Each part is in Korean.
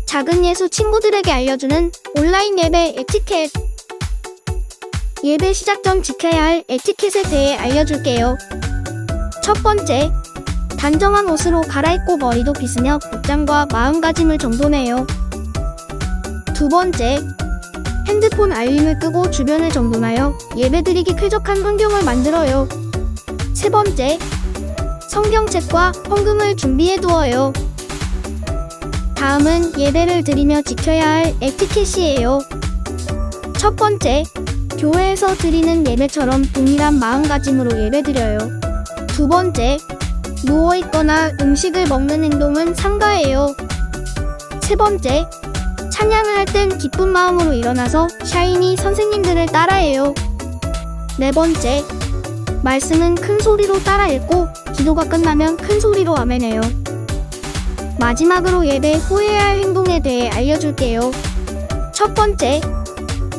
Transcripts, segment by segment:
작은 예수 친구들에게 알려주는 온라인 예배 에티켓. 예배 시작 전 지켜야 할 에티켓에 대해 알려줄게요. 첫 번째, 단정한 옷으로 갈아입고 머리도 빗으며 복장과 마음가짐을 정돈해요. 두 번째, 핸드폰 알림을 끄고 주변을 정돈하여 예배드리기 쾌적한 환경을 만들어요. 세 번째, 성경책과 헌금을 준비해두어요. 다음은 예배를 드리며 지켜야 할 에티켓이에요. 첫 번째, 교회에서 드리는 예배처럼 동일한 마음가짐으로 예배드려요. 두 번째, 누워있거나 음식을 먹는 행동은 삼가해요. 세 번째, 찬양을 할 땐 기쁜 마음으로 일어나서 샤이니 선생님들을 따라해요. 네 번째, 말씀은 큰 소리로 따라 읽고 기도가 끝나면 큰 소리로 아멘해요. 마지막으로 예배 후에야 할 행동에 대해 알려줄게요. 첫 번째,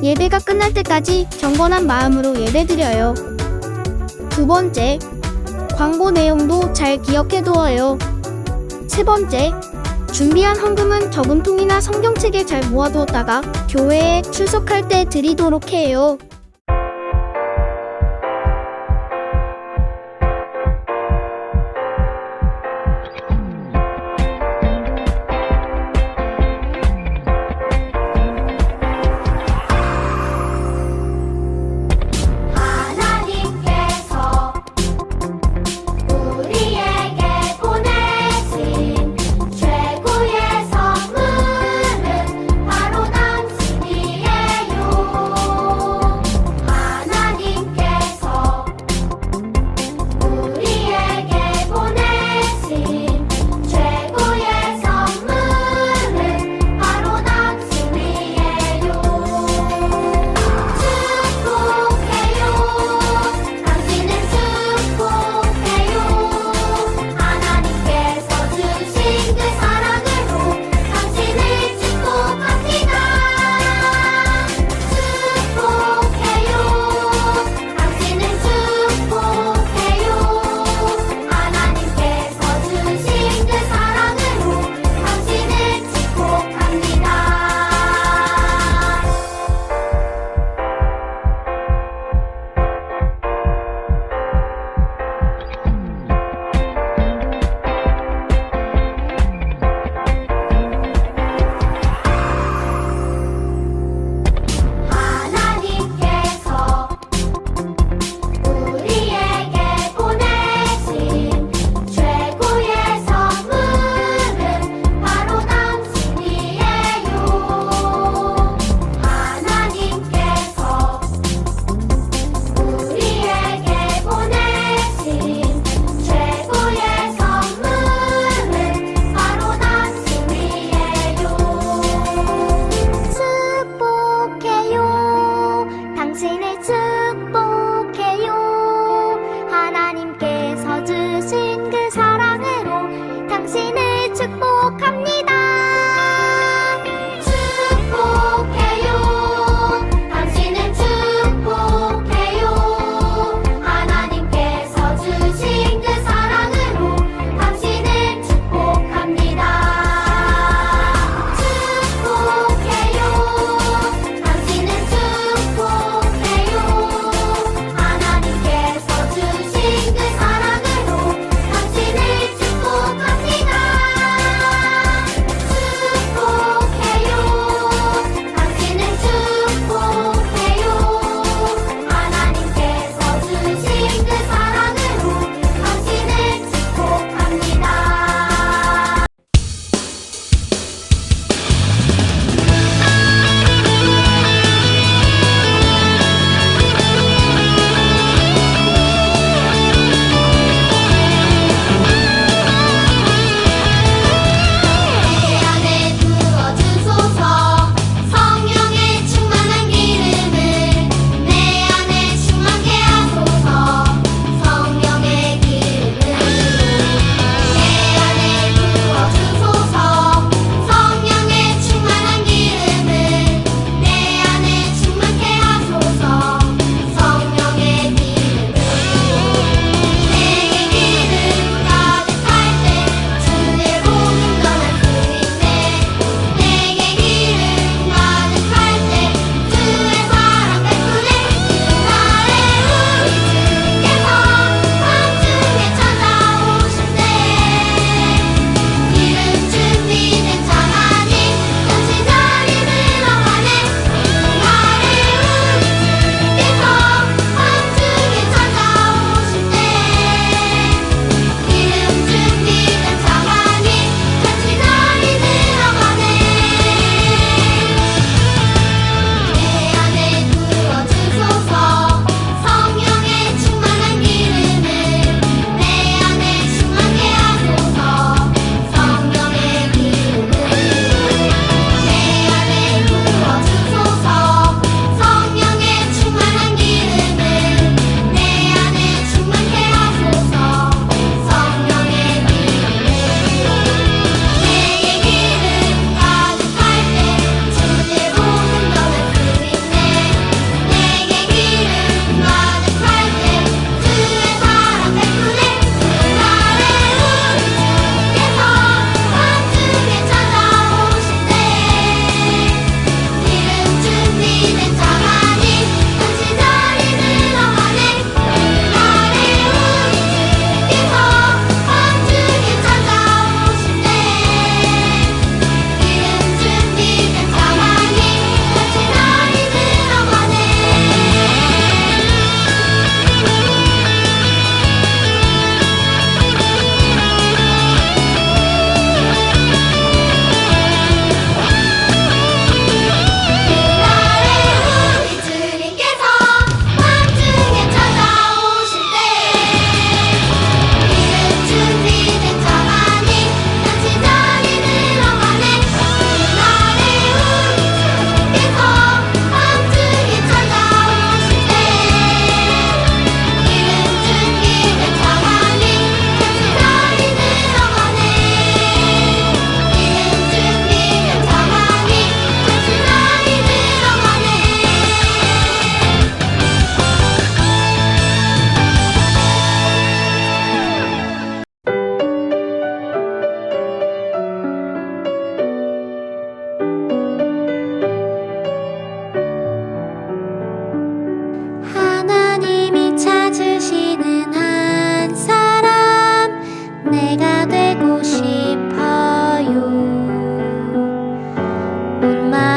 예배가 끝날 때까지 경건한 마음으로 예배드려요. 두 번째, 광고 내용도 잘 기억해두어요. 세 번째, 준비한 헌금은 저금통이나 성경책에 잘 모아두었다가 교회에 출석할 때 드리도록 해요. 하나님께서 우리에게 보내신 최고의 선물은 바로 당신이에요.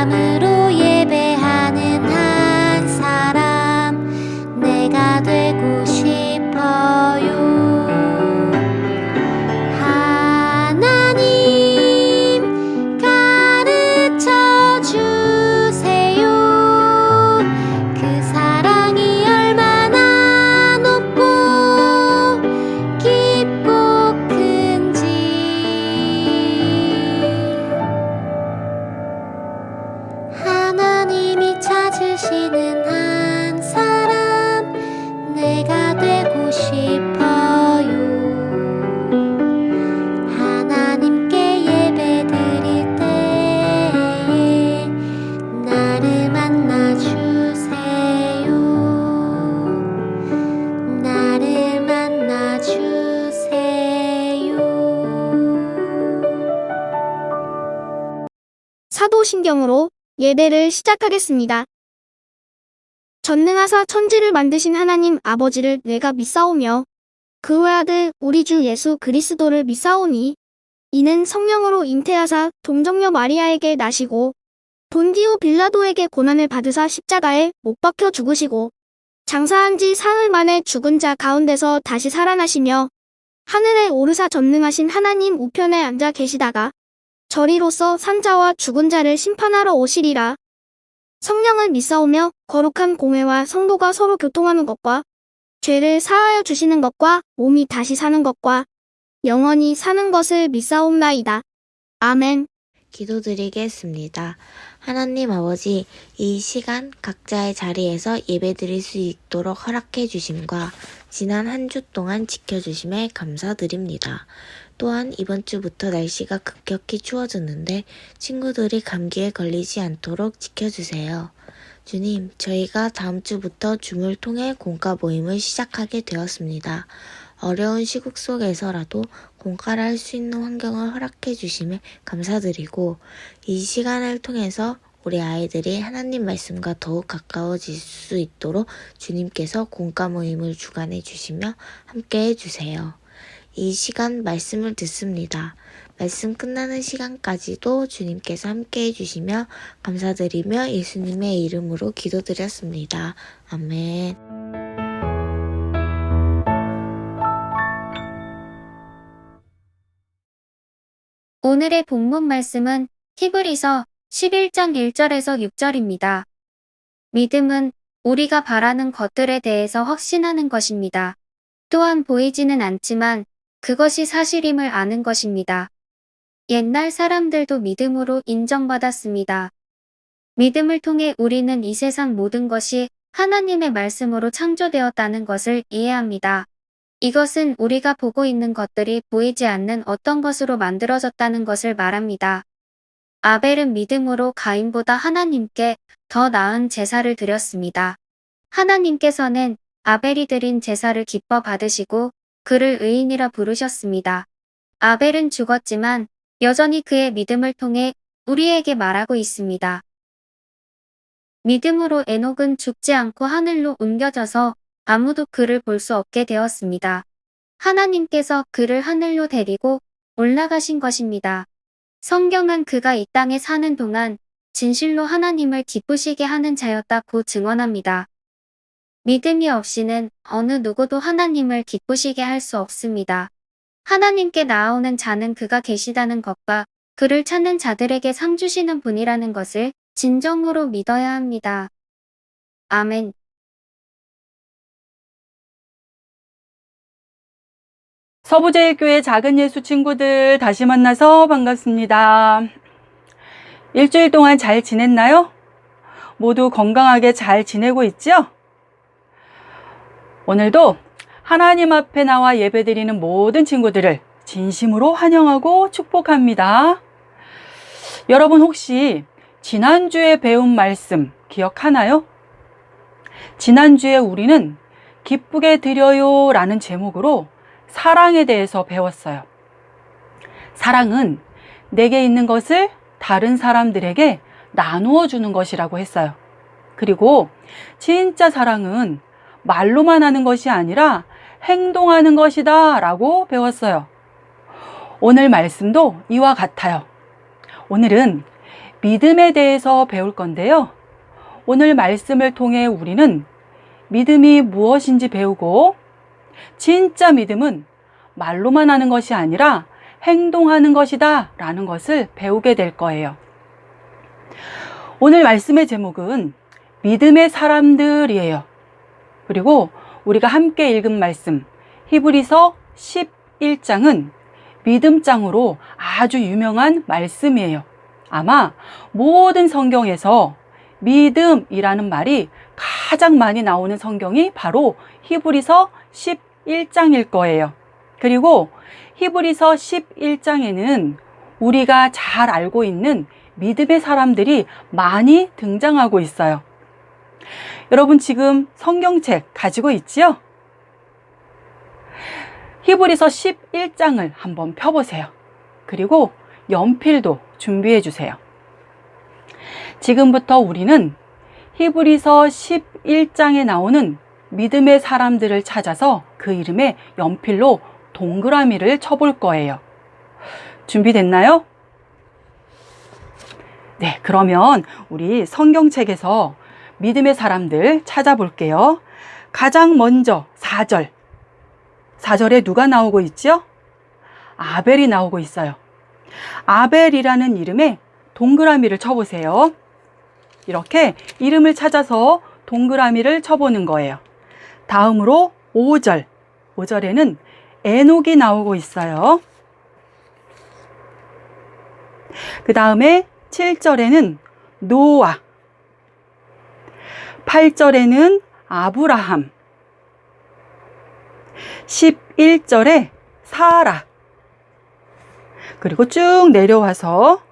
마음으로 예배하는 한 사람 내가 되고 싶어요. 하나님 가르쳐 주세요. 그 사랑이 얼마나 높고 깊고 큰지. 하나님이 찾으시는 한 사람 내가 되고 싶어요. 하나님께 예배드릴 때에 나를 만나주세요. 나를 만나주세요. 사도신경으로 예배를 시작하겠습니다. 전능하사 천지를 만드신 하나님 아버지를 내가 믿사오며 그 외아들 우리 주 예수 그리스도를 믿사오니 이는 성령으로 잉태하사 동정녀 마리아에게 나시고 본디오 빌라도에게 고난을 받으사 십자가에 못 박혀 죽으시고 장사한 지 사흘 만에 죽은 자 가운데서 다시 살아나시며 하늘에 오르사 전능하신 하나님 우편에 앉아 계시다가 저리로서 산자와 죽은 자를 심판하러 오시리라. 성령을 믿사오며 거룩한 공회와 성도가 서로 교통하는 것과 죄를 사하여 주시는 것과 몸이 다시 사는 것과 영원히 사는 것을 믿사옵나이다. 아멘. 기도드리겠습니다. 하나님 아버지, 이 시간 각자의 자리에서 예배드릴 수 있도록 허락해 주심과 지난 한 주 동안 지켜주심에 감사드립니다. 또한 이번 주부터 날씨가 급격히 추워졌는데 친구들이 감기에 걸리지 않도록 지켜주세요. 주님, 저희가 다음 주부터 줌을 통해 공과 모임을 시작하게 되었습니다. 어려운 시국 속에서라도 공과를 할 수 있는 환경을 허락해 주심에 감사드리고 이 시간을 통해서 우리 아이들이 하나님 말씀과 더욱 가까워질 수 있도록 주님께서 공과 모임을 주관해 주시며 함께 해주세요. 이 시간 말씀을 듣습니다. 말씀 끝나는 시간까지도 주님께서 함께 해주시며 감사드리며 예수님의 이름으로 기도드렸습니다. 아멘. 오늘의 본문 말씀은 히브리서 11장 1절에서 6절입니다. 믿음은 우리가 바라는 것들에 대해서 확신하는 것입니다. 또한 보이지는 않지만 그것이 사실임을 아는 것입니다. 옛날 사람들도 믿음으로 인정받았습니다. 믿음을 통해 우리는 이 세상 모든 것이 하나님의 말씀으로 창조되었다는 것을 이해합니다. 이것은 우리가 보고 있는 것들이 보이지 않는 어떤 것으로 만들어졌다는 것을 말합니다. 아벨은 믿음으로 가인보다 하나님께 더 나은 제사를 드렸습니다. 하나님께서는 아벨이 드린 제사를 기뻐 받으시고 그를 의인이라 부르셨습니다. 아벨은 죽었지만 여전히 그의 믿음을 통해 우리에게 말하고 있습니다. 믿음으로 에녹은 죽지 않고 하늘로 옮겨져서 아무도 그를 볼 수 없게 되었습니다. 하나님께서 그를 하늘로 데리고 올라가신 것입니다. 성경은 그가 이 땅에 사는 동안 진실로 하나님을 기쁘시게 하는 자였다고 증언합니다. 믿음이 없이는 어느 누구도 하나님을 기쁘시게 할 수 없습니다. 하나님께 나아오는 자는 그가 계시다는 것과 그를 찾는 자들에게 상 주시는 분이라는 것을 진정으로 믿어야 합니다. 아멘. 서부제일교회 작은 예수 친구들 다시 만나서 반갑습니다. 일주일 동안 잘 지냈나요? 모두 건강하게 잘 지내고 있죠? 오늘도 하나님 앞에 나와 예배드리는 모든 친구들을 진심으로 환영하고 축복합니다. 여러분 혹시 지난주에 배운 말씀 기억하나요? 지난주에 우리는 기쁘게 드려요 라는 제목으로 사랑에 대해서 배웠어요. 사랑은 내게 있는 것을 다른 사람들에게 나누어 주는 것이라고 했어요. 그리고 진짜 사랑은 말로만 하는 것이 아니라 행동하는 것이다 라고 배웠어요. 오늘 말씀도 이와 같아요. 오늘은 믿음에 대해서 배울 건데요. 오늘 말씀을 통해 우리는 믿음이 무엇인지 배우고 진짜 믿음은 말로만 하는 것이 아니라 행동하는 것이다 라는 것을 배우게 될 거예요. 오늘 말씀의 제목은 믿음의 사람들이에요. 그리고 우리가 함께 읽은 말씀 히브리서 11장은 믿음장으로 아주 유명한 말씀이에요. 아마 모든 성경에서 믿음이라는 말이 가장 많이 나오는 성경이 바로 히브리서 11장일 거예요. 그리고 히브리서 11장에는 우리가 잘 알고 있는 믿음의 사람들이 많이 등장하고 있어요. 여러분 지금 성경책 가지고 있지요? 히브리서 11장을 한번 펴보세요. 그리고 연필도 준비해 주세요. 지금부터 우리는 히브리서 11장에 나오는 믿음의 사람들을 찾아서 그 이름에 연필로 동그라미를 쳐볼 거예요. 준비됐나요? 네, 그러면 우리 성경책에서 믿음의 사람들 찾아볼게요. 가장 먼저 4절에 누가 나오고 있죠? 아벨이 나오고 있어요. 아벨이라는 이름에 동그라미를 쳐보세요. 이렇게 이름을 찾아서 동그라미를 쳐보는 거예요. 다음으로 5절에는 에녹이 나오고 있어요. 그 다음에 7절에는 노아, 8절에는 아브라함, 11절에 사라, 그리고 쭉 내려와서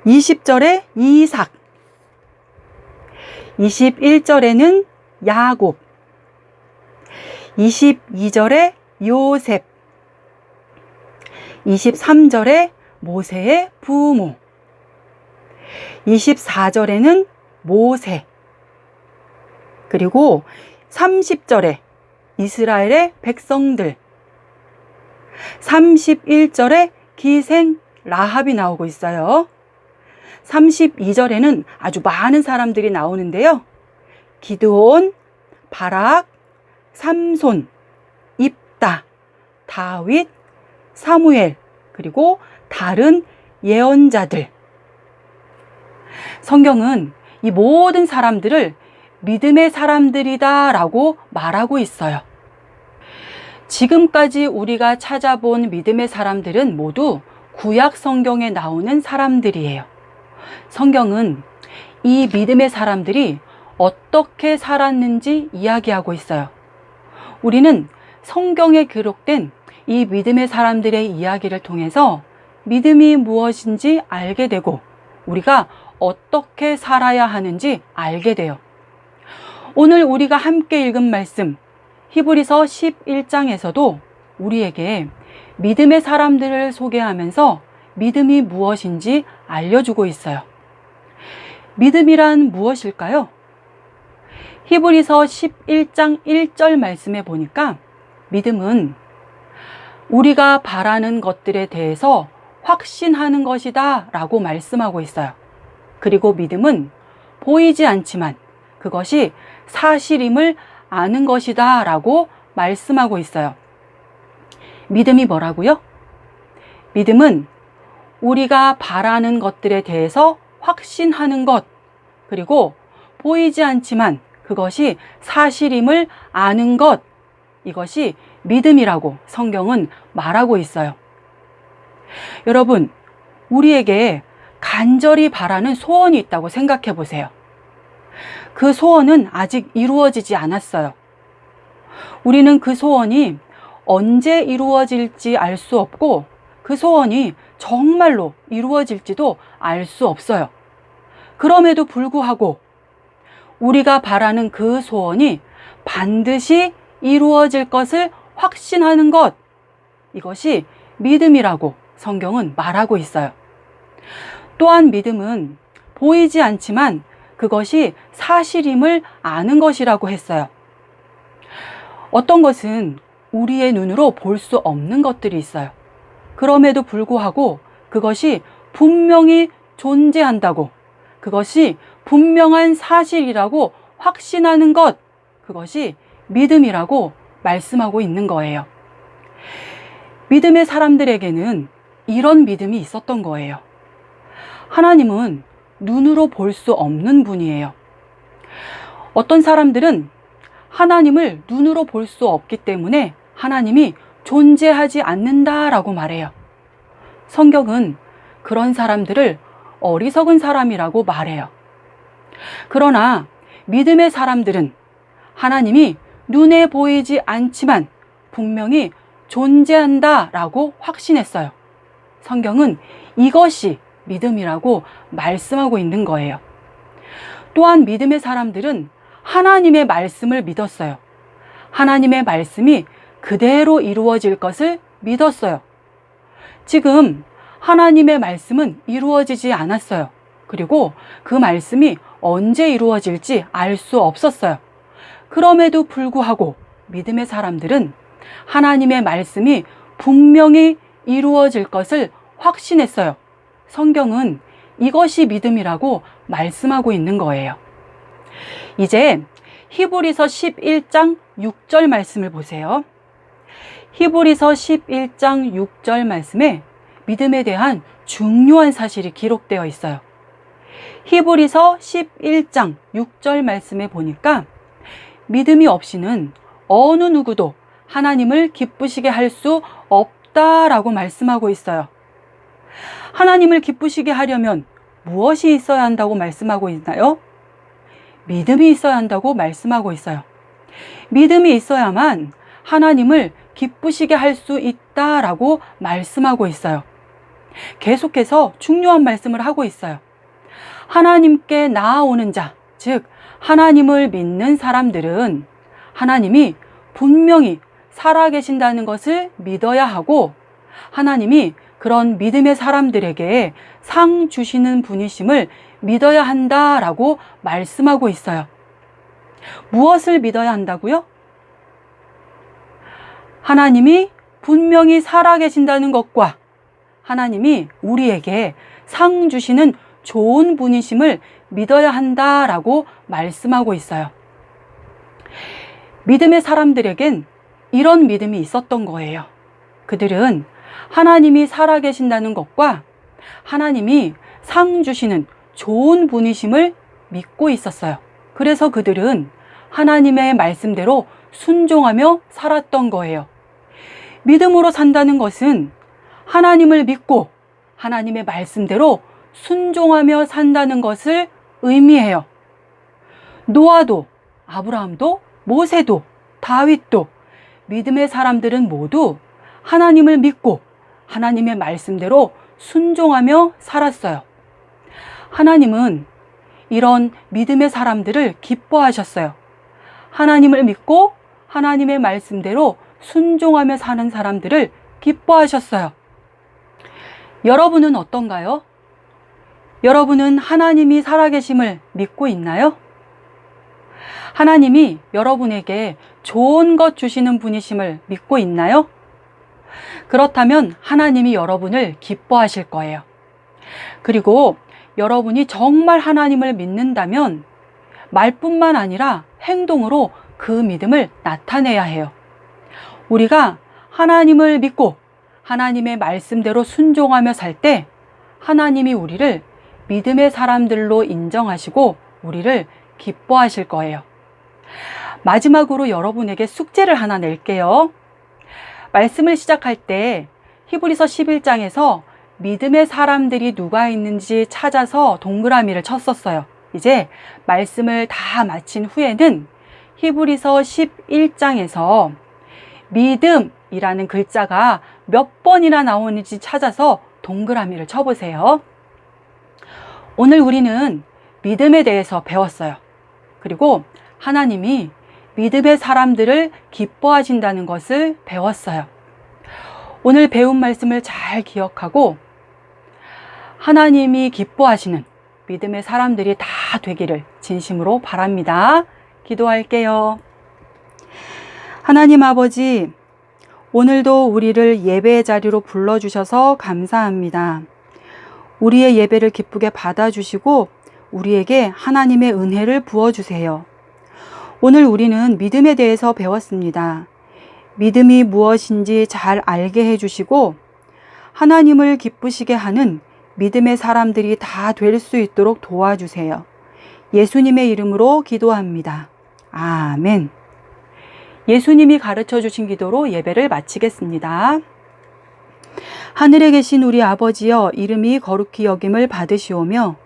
20절에 이삭, 21절에는 야곱, 22절에 요셉, 23절에 모세의 부모, 24절에는 모세, 그리고 30절에 이스라엘의 백성들, 31절에 기생 라합이 나오고 있어요. 32절에는 아주 많은 사람들이 나오는데요. 기드온, 바락, 삼손, 입다, 다윗, 사무엘, 그리고 다른 예언자들. 성경은 이 모든 사람들을 믿음의 사람들이다 라고 말하고 있어요. 지금까지 우리가 찾아본 믿음의 사람들은 모두 구약 성경에 나오는 사람들이에요. 성경은 이 믿음의 사람들이 어떻게 살았는지 이야기하고 있어요. 우리는 성경에 기록된 이 믿음의 사람들의 이야기를 통해서 믿음이 무엇인지 알게 되고 우리가 어떻게 살아야 하는지 알게 돼요. 오늘 우리가 함께 읽은 말씀 히브리서 11장에서도 우리에게 믿음의 사람들을 소개하면서 믿음이 무엇인지 알려주고 있어요. 믿음이란 무엇일까요? 히브리서 11장 1절 말씀에 보니까 믿음은 우리가 바라는 것들에 대해서 확신하는 것이다 라고 말씀하고 있어요. 그리고 믿음은 보이지 않지만 그것이 사실임을 아는 것이다 라고 말씀하고 있어요. 믿음이 뭐라고요? 믿음은 우리가 바라는 것들에 대해서 확신하는 것, 그리고 보이지 않지만 그것이 사실임을 아는 것, 이것이 믿음이라고 성경은 말하고 있어요. 여러분, 우리에게 간절히 바라는 소원이 있다고 생각해 보세요. 그 소원은 아직 이루어지지 않았어요. 우리는 그 소원이 언제 이루어질지 알 수 없고 그 소원이 정말로 이루어질지도 알 수 없어요. 그럼에도 불구하고 우리가 바라는 그 소원이 반드시 이루어질 것을 확신하는 것, 이것이 믿음이라고 성경은 말하고 있어요. 또한 믿음은 보이지 않지만 그것이 사실임을 아는 것이라고 했어요. 어떤 것은 우리의 눈으로 볼 수 없는 것들이 있어요. 그럼에도 불구하고 그것이 분명히 존재한다고, 그것이 분명한 사실이라고 확신하는 것, 그것이 믿음이라고 말씀하고 있는 거예요. 믿음의 사람들에게는 이런 믿음이 있었던 거예요. 하나님은 눈으로 볼 수 없는 분이에요. 어떤 사람들은 하나님을 눈으로 볼 수 없기 때문에 하나님이 존재하지 않는다라고 말해요. 성경은 그런 사람들을 어리석은 사람이라고 말해요. 그러나 믿음의 사람들은 하나님이 눈에 보이지 않지만 분명히 존재한다라고 확신했어요. 성경은 이것이 믿음이라고 말씀하고 있는 거예요. 또한 믿음의 사람들은 하나님의 말씀을 믿었어요. 하나님의 말씀이 그대로 이루어질 것을 믿었어요. 지금 하나님의 말씀은 이루어지지 않았어요. 그리고 그 말씀이 언제 이루어질지 알 수 없었어요. 그럼에도 불구하고 믿음의 사람들은 하나님의 말씀이 분명히 이루어질 것을 확신했어요. 성경은 이것이 믿음이라고 말씀하고 있는 거예요. 이제 히브리서 11장 6절 말씀을 보세요. 히브리서 11장 6절 말씀에 믿음에 대한 중요한 사실이 기록되어 있어요. 히브리서 11장 6절 말씀에 보니까 믿음이 없이는 어느 누구도 하나님을 기쁘시게 할 수 없다라고 말씀하고 있어요. 하나님을 기쁘시게 하려면 무엇이 있어야 한다고 말씀하고 있나요? 믿음이 있어야 한다고 말씀하고 있어요. 믿음이 있어야만 하나님을 기쁘시게 할 수 있다라고 말씀하고 있어요. 계속해서 중요한 말씀을 하고 있어요. 하나님께 나아오는 자, 즉 하나님을 믿는 사람들은 하나님이 분명히 살아계신다는 것을 믿어야 하고, 하나님이 그런 믿음의 사람들에게 상 주시는 분이심을 믿어야 한다라고 말씀하고 있어요. 무엇을 믿어야 한다고요? 하나님이 분명히 살아계신다는 것과 하나님이 우리에게 상 주시는 좋은 분이심을 믿어야 한다라고 말씀하고 있어요. 믿음의 사람들에겐 이런 믿음이 있었던 거예요. 그들은 하나님이 살아계신다는 것과 하나님이 상 주시는 좋은 분이심을 믿고 있었어요. 그래서 그들은 하나님의 말씀대로 순종하며 살았던 거예요. 믿음으로 산다는 것은 하나님을 믿고 하나님의 말씀대로 순종하며 산다는 것을 의미해요. 노아도, 아브라함도, 모세도, 다윗도, 믿음의 사람들은 모두 하나님을 믿고 하나님의 말씀대로 순종하며 살았어요. 하나님은 이런 믿음의 사람들을 기뻐하셨어요. 하나님을 믿고 하나님의 말씀대로 순종하며 사는 사람들을 기뻐하셨어요. 여러분은 어떤가요? 여러분은 하나님이 살아계심을 믿고 있나요? 하나님이 여러분에게 좋은 것 주시는 분이심을 믿고 있나요? 그렇다면 하나님이 여러분을 기뻐하실 거예요. 그리고 여러분이 정말 하나님을 믿는다면 말뿐만 아니라 행동으로 그 믿음을 나타내야 해요. 우리가 하나님을 믿고 하나님의 말씀대로 순종하며 살 때 하나님이 우리를 믿음의 사람들로 인정하시고 우리를 기뻐하실 거예요. 마지막으로 여러분에게 숙제를 하나 낼게요. 말씀을 시작할 때 히브리서 11장에서 믿음의 사람들이 누가 있는지 찾아서 동그라미를 쳤었어요. 이제 말씀을 다 마친 후에는 히브리서 11장에서 믿음이라는 글자가 몇 번이나 나오는지 찾아서 동그라미를 쳐보세요. 오늘 우리는 믿음에 대해서 배웠어요. 그리고 하나님이 믿음의 사람들을 기뻐하신다는 것을 배웠어요. 오늘 배운 말씀을 잘 기억하고 하나님이 기뻐하시는 믿음의 사람들이 다 되기를 진심으로 바랍니다. 기도할게요. 하나님 아버지, 오늘도 우리를 예배의 자리로 불러주셔서 감사합니다. 우리의 예배를 기쁘게 받아주시고 우리에게 하나님의 은혜를 부어주세요. 오늘 우리는 믿음에 대해서 배웠습니다. 믿음이 무엇인지 잘 알게 해주시고 하나님을 기쁘시게 하는 믿음의 사람들이 다 될 수 있도록 도와주세요. 예수님의 이름으로 기도합니다. 아멘. 예수님이 가르쳐 주신 기도로 예배를 마치겠습니다. 하늘에 계신 우리 아버지여, 이름이 거룩히 여김을 받으시오며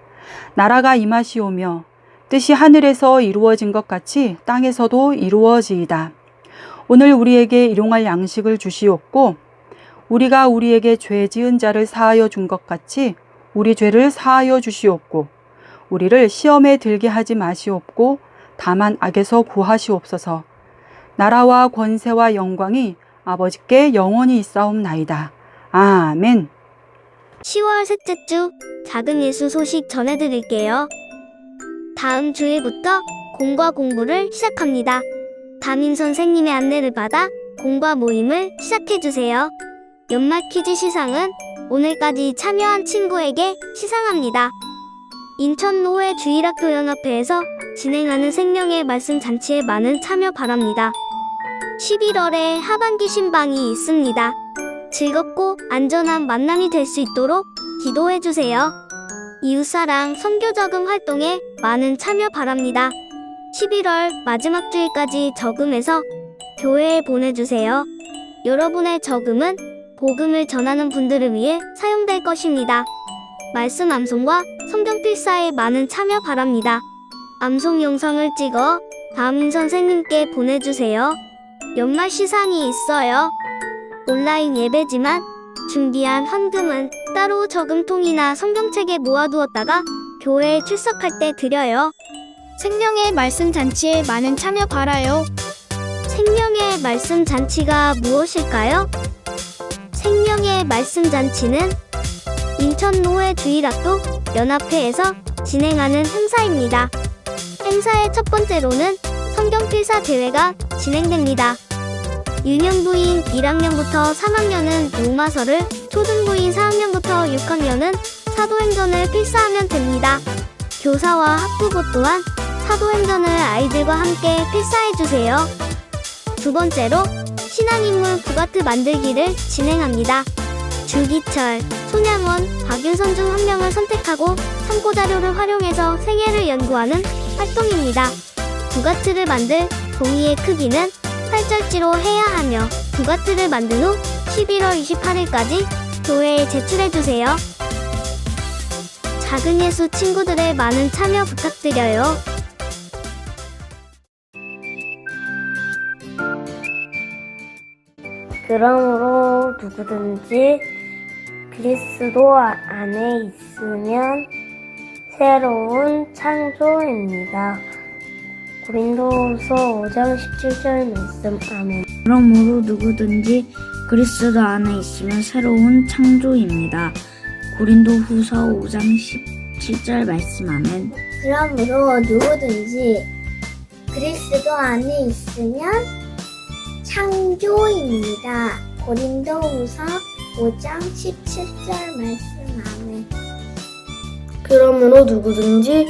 나라가 임하시오며 뜻이 하늘에서 이루어진 것 같이 땅에서도 이루어지이다. 오늘 우리에게 일용할 양식을 주시옵고 우리가 우리에게 죄 지은 자를 사하여 준 것 같이 우리 죄를 사하여 주시옵고 우리를 시험에 들게 하지 마시옵고 다만 악에서 구하시옵소서. 나라와 권세와 영광이 아버지께 영원히 있사옵나이다. 아멘. 10월 셋째 주 작은 예수 소식 전해드릴게요. 다음 주일부터 공과 공부를 시작합니다. 담임 선생님의 안내를 받아 공과 모임을 시작해주세요. 연말 퀴즈 시상은 오늘까지 참여한 친구에게 시상합니다. 인천노회 주일학교연합회에서 진행하는 생명의 말씀 잔치에 많은 참여 바랍니다. 11월에 하반기 신방이 있습니다. 즐겁고 안전한 만남이 될 수 있도록 기도해주세요. 이웃사랑 선교 적응 활동에 많은 참여 바랍니다. 11월 마지막 주일까지 저금해서 교회에 보내주세요. 여러분의 저금은 복음을 전하는 분들을 위해 사용될 것입니다. 말씀 암송과 성경 필사에 많은 참여 바랍니다. 암송 영상을 찍어 담임 선생님께 보내주세요. 연말 시상이 있어요. 온라인 예배지만 준비한 헌금은 따로 저금통이나 성경책에 모아두었다가 교회에 출석할 때 드려요. 생명의 말씀 잔치에 많은 참여 바라요. 생명의 말씀 잔치가 무엇일까요? 생명의 말씀 잔치는 인천노회 주일학교 연합회에서 진행하는 행사입니다. 행사의 첫 번째로는 성경필사 대회가 진행됩니다. 유년부인 1학년부터 3학년은 로마서를, 초등부인 4학년부터 6학년은 사도행전을 필사하면 됩니다. 교사와 학부모 또한 사도행전을 아이들과 함께 필사해주세요. 두 번째로 신앙인물 부가트 만들기를 진행합니다. 주기철, 손양원, 박윤선 중 한 명을 선택하고 참고자료를 활용해서 생애를 연구하는 활동입니다. 부가트를 만들 종이의 크기는 8절지로 해야 하며 부가트를 만든 후 11월 28일까지 교회에 제출해주세요. 작은 예수 친구들의 많은 참여 부탁드려요. 그러므로 누구든지 그리스도 안에 있으면 새로운 창조입니다. 고린도후서 5장 17절 말씀. 아멘. 그러므로 누구든지 그리스도 안에 있으면 새로운 창조입니다. 고린도후서 5장 17절 말씀. 아멘. 그러므로 누구든지 그리스도 안에 있으면 창조입니다. 고린도후서 5장 17절 말씀. 아멘. 그러므로 누구든지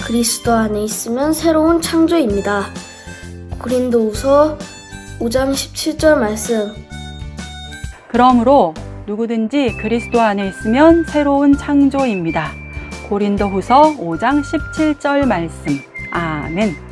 그리스도 안에 있으면 새로운 창조입니다. 고린도후서 5장 17절 말씀. 그러므로 누구든지 그리스도 안에 있으면 새로운 창조입니다. 고린도후서 5장 17절 말씀. 아멘.